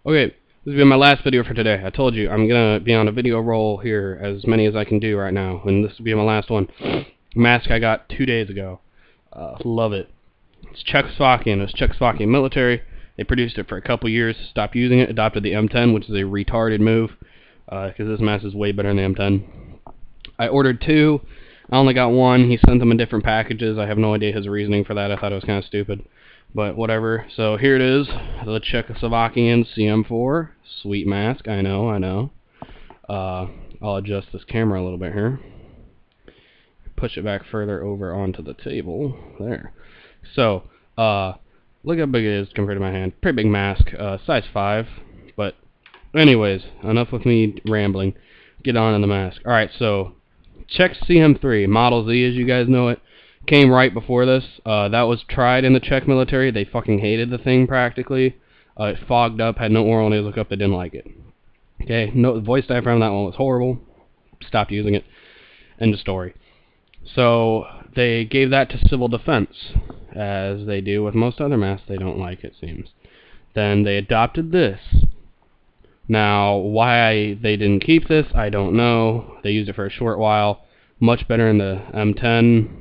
Okay, this will be my last video for today. I told you I'm gonna be on a video roll here, as many as I can do right now, and this will be my last one. Mask I got 2 days ago. Love it. It's Czechoslovakian. It's Czechoslovakian military. They produced it for a couple years, stopped using it, adopted the M10, which is a retarded move, because this mask is way better than the M10. I ordered 2. I only got 1. He sent them in different packages. I have no idea his reasoning for that. I thought it was kind of stupid. But whatever. So here it is, the Czechoslovakian CM-4. Sweet mask, I know. I'll adjust this camera a little bit here. Push it back further over onto the table. There. So, look how big it is compared to my hand. Pretty big mask, size 5. But anyways, enough with me rambling. Get on in the mask. Alright, so Czech CM-3, Model Z as you guys know it. Came right before this. That was tried in the Czech military. They fucking hated the thing practically. It fogged up, had no oral nasal cup. They didn't like it. Okay, no voice diaphragm. That one was horrible. Stopped using it. End of story. So they gave that to civil defense, as they do with most other masks. They don't like, it seems. Then they adopted this. Now, why they didn't keep this, I don't know. They used it for a short while. Much better in the M10.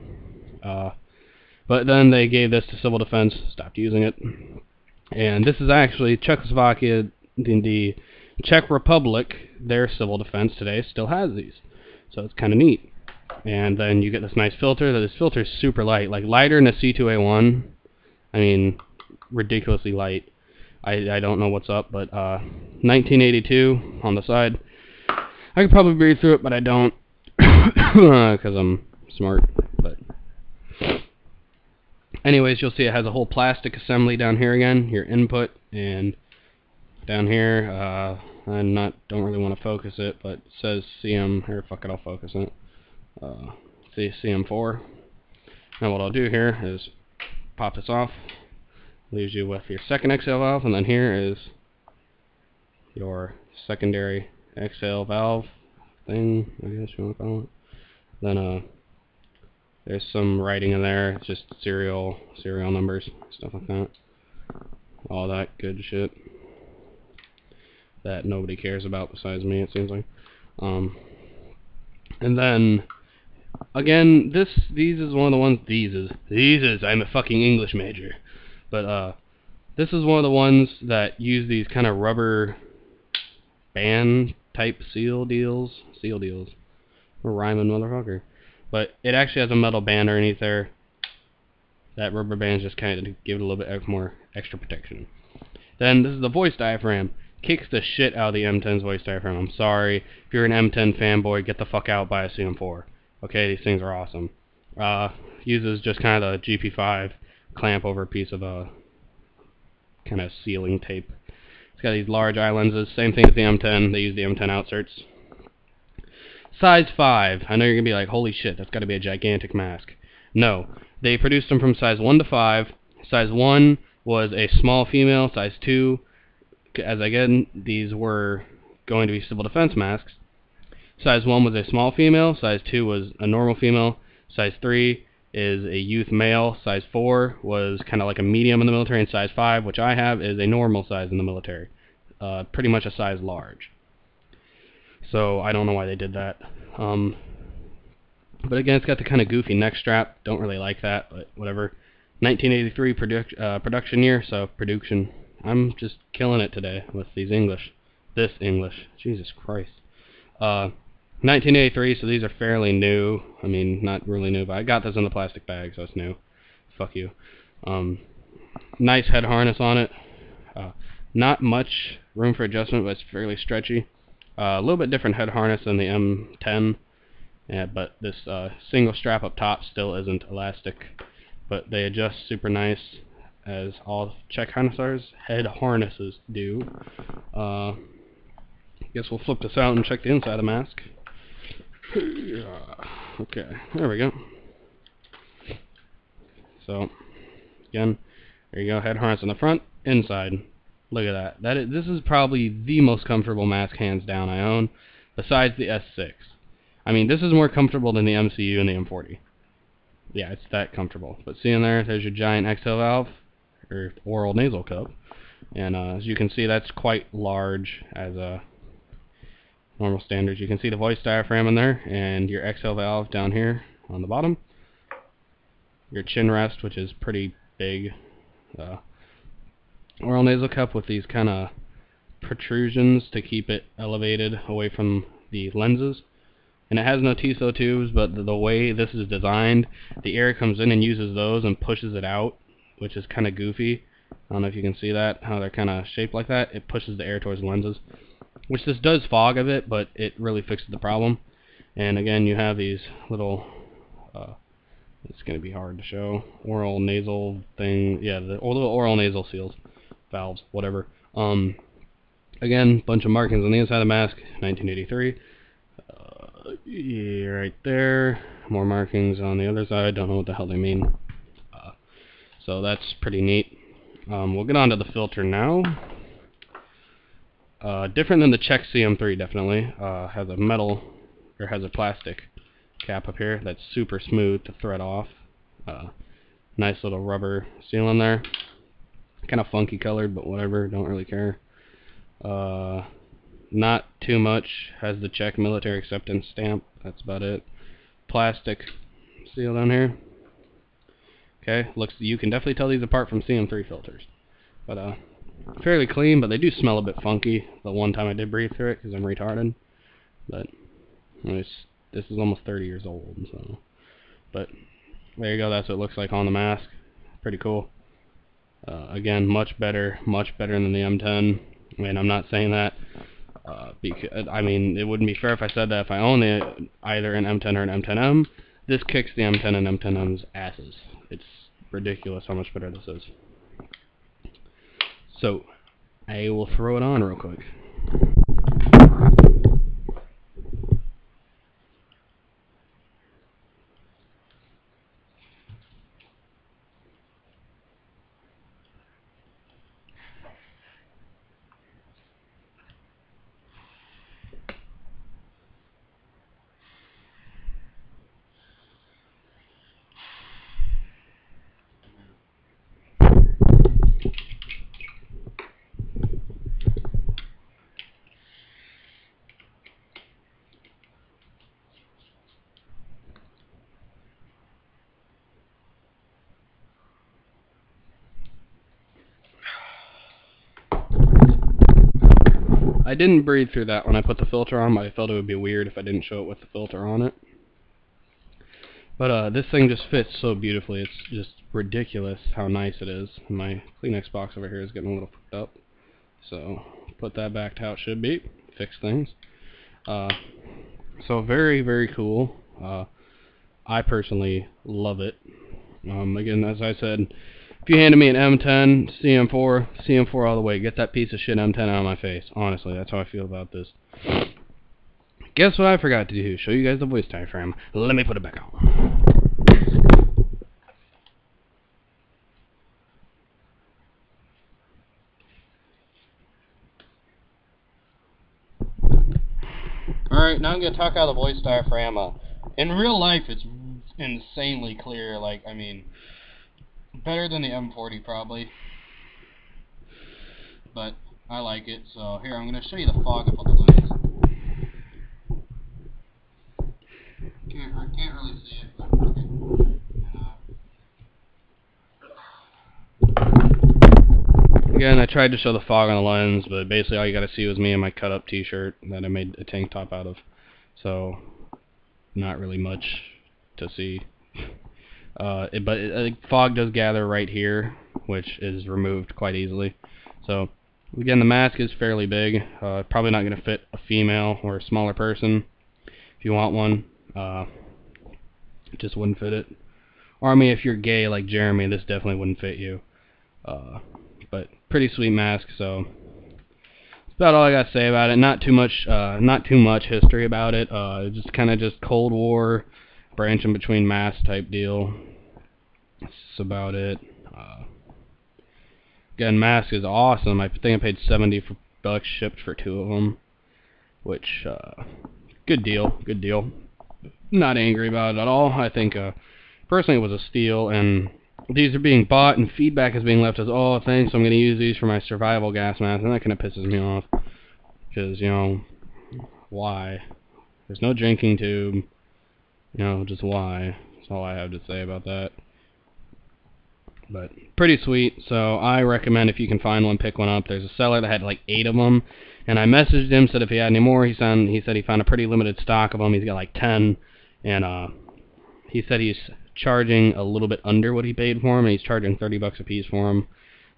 But then they gave this to civil defense, stopped using it. And this is actually Czechoslovakia, the Czech Republic, their civil defense today still has these. So it's kind of neat. And then you get this nice filter. This filter is super light, like lighter than a C2A1. I mean, ridiculously light. I don't know what's up, but 1982 on the side. I could probably breathe through it, but I don't, because I'm smart. But anyways, you'll see it has a whole plastic assembly down here again, your input, and down here, I don't really want to focus it, but it says CM, here, fuck it, I'll focus it. See, CM-4. Now what I'll do here is pop this off, leaves you with your second exhale valve, and then here is your secondary exhale valve thing, I guess you want to call it. Then there's some writing in there. It's just serial numbers, stuff like that. All that good shit that nobody cares about besides me, it seems like. And then again, these is one of the ones. These is. I'm a fucking English major, but this is one of the ones that use these kind of rubber band type seal deals. I'm a rhyming motherfucker. But it actually has a metal band underneath there. That rubber band just kind of give it a little bit more extra protection. Then this is the voice diaphragm. Kicks the shit out of the M10's voice diaphragm. I'm sorry. If you're an M10 fanboy, get the fuck out, buy a CM-4. Okay, these things are awesome. Uses just kind of a GP5 clamp over a piece of kind of sealing tape. It's got these large eye lenses. Same thing as the M10. They use the M10 outserts. Size 5. I know you're going to be like, holy shit, that's got to be a gigantic mask. No. They produced them from size 1 to 5. Size 1 was a small female. Size 2, as again, these were going to be civil defense masks. Size 1 was a small female. Size 2 was a normal female. Size 3 is a youth male. Size 4 was kind of like a medium in the military. And size 5, which I have, is a normal size in the military. Pretty much a size large. So I don't know why they did that. But again, it's got the kind of goofy neck strap. Don't really like that, but whatever. 1983 production year, so production. I'm just killing it today with these English. This English. Jesus Christ. 1983, so these are fairly new. I mean, not really new, but I got this in the plastic bag, so it's new. Fuck you. Nice head harness on it. Not much room for adjustment, but it's fairly stretchy. A little bit different head harness than the M10, but this single strap up top still isn't elastic, but they adjust super nice, as all Czech head harnesses do. Guess we'll flip this out and check the inside of the mask. Okay, there we go. So again, there you go, head harness in the front, inside. Look at that. This is probably the most comfortable mask, hands down, I own, besides the S6. I mean, this is more comfortable than the MCU and the M40. Yeah, it's that comfortable. But see in there, there's your giant exhale valve, or oral nasal cup. And as you can see, that's quite large as a normal standards. You can see the voice diaphragm in there, and your exhale valve down here on the bottom. Your chin rest, which is pretty big. Oral nasal cup with these kind of protrusions to keep it elevated away from the lenses. And it has no TSO tubes, but the way this is designed, the air comes in and uses those and pushes it out, which is kind of goofy. I don't know if you can see that, how they're kind of shaped like that. It pushes the air towards the lenses, which this does fog a bit, but it really fixes the problem. And again, you have these little, it's going to be hard to show, oral nasal thing, yeah, the little oral nasal seals, valves, whatever. Again, bunch of markings on the inside of the mask, 1983. Yeah, right there. More markings on the other side. Don't know what the hell they mean. So that's pretty neat. We'll get on to the filter now. Different than the Czech CM-4, definitely. Has a metal, or has a plastic cap up here that's super smooth to thread off. Nice little rubber seal in there. Kind of funky colored, but whatever. Don't really care. Not too much. Has the Czech military acceptance stamp. That's about it. Plastic seal down here. Okay, looks. You can definitely tell these apart from CM-4 filters. But fairly clean, but they do smell a bit funky. The one time I did breathe through it because I'm retarded. But this is almost 30 years old. So, but there you go. That's what it looks like on the mask. Pretty cool. Again, much better than the M10. I mean, I'm not saying that. Because, I mean, it wouldn't be fair if I said that if I owned either an M10 or an M10M. This kicks the M10 and M10M's asses. It's ridiculous how much better this is. So, I will throw it on real quick. I didn't breathe through that when I put the filter on, but I felt it would be weird if I didn't show it with the filter on it. But this thing just fits so beautifully. It's just ridiculous how nice it is. My Kleenex box over here is getting a little fucked up. So put that back to how it should be. Fix things. So very, very cool. I personally love it. Again, as I said, if you handed me an M10, CM-4 all the way. Get that piece of shit M10 out of my face. Honestly, that's how I feel about this. Guess what I forgot to do? Show you guys the voice diaphragm. Let me put it back on. Alright, now I'm going to talk out of the voice diaphragm. In real life, it's insanely clear. Like, I mean, better than the M40 probably. But I like it. So here, I'm going to show you the fog up on the lens. I can't really see it, but okay. Again, I tried to show the fog on the lens, but basically all you got to see was me in my cut-up t-shirt that I made a tank top out of. So, not really much to see. But fog does gather right here, which is removed quite easily. So, again, the mask is fairly big. Probably not going to fit a female or a smaller person. If you want one, it just wouldn't fit it. Or I mean, if you're gay like Jeremy, this definitely wouldn't fit you. But pretty sweet mask. So that's about all I got to say about it. Not too much history about it. Just kind of just Cold War, branching between masks type deal. That's about it. Again, mask is awesome. I think I paid $70 shipped for 2 of them, which good deal. Good deal. Not angry about it at all. I think personally it was a steal, and these are being bought and feedback is being left as, oh, thanks, I'm going to use these for my survival gas mask, and that kind of pisses me off. Because, you know, why? There's no drinking tube. You know, just why? That's all I have to say about that. But pretty sweet, so I recommend if you can find one, pick one up. There's a seller that had like 8 of them, and I messaged him, said if he had any more. He said he found a pretty limited stock of them. He's got like 10, and he said he's charging a little bit under what he paid for them, and he's charging $30 a piece for them.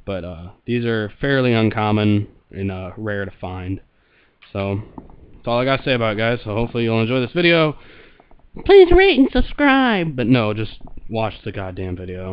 But these are fairly uncommon and rare to find. So that's all I got to say about it, guys. So hopefully you'll enjoy this video. Please rate and subscribe. But no, just watch the goddamn video.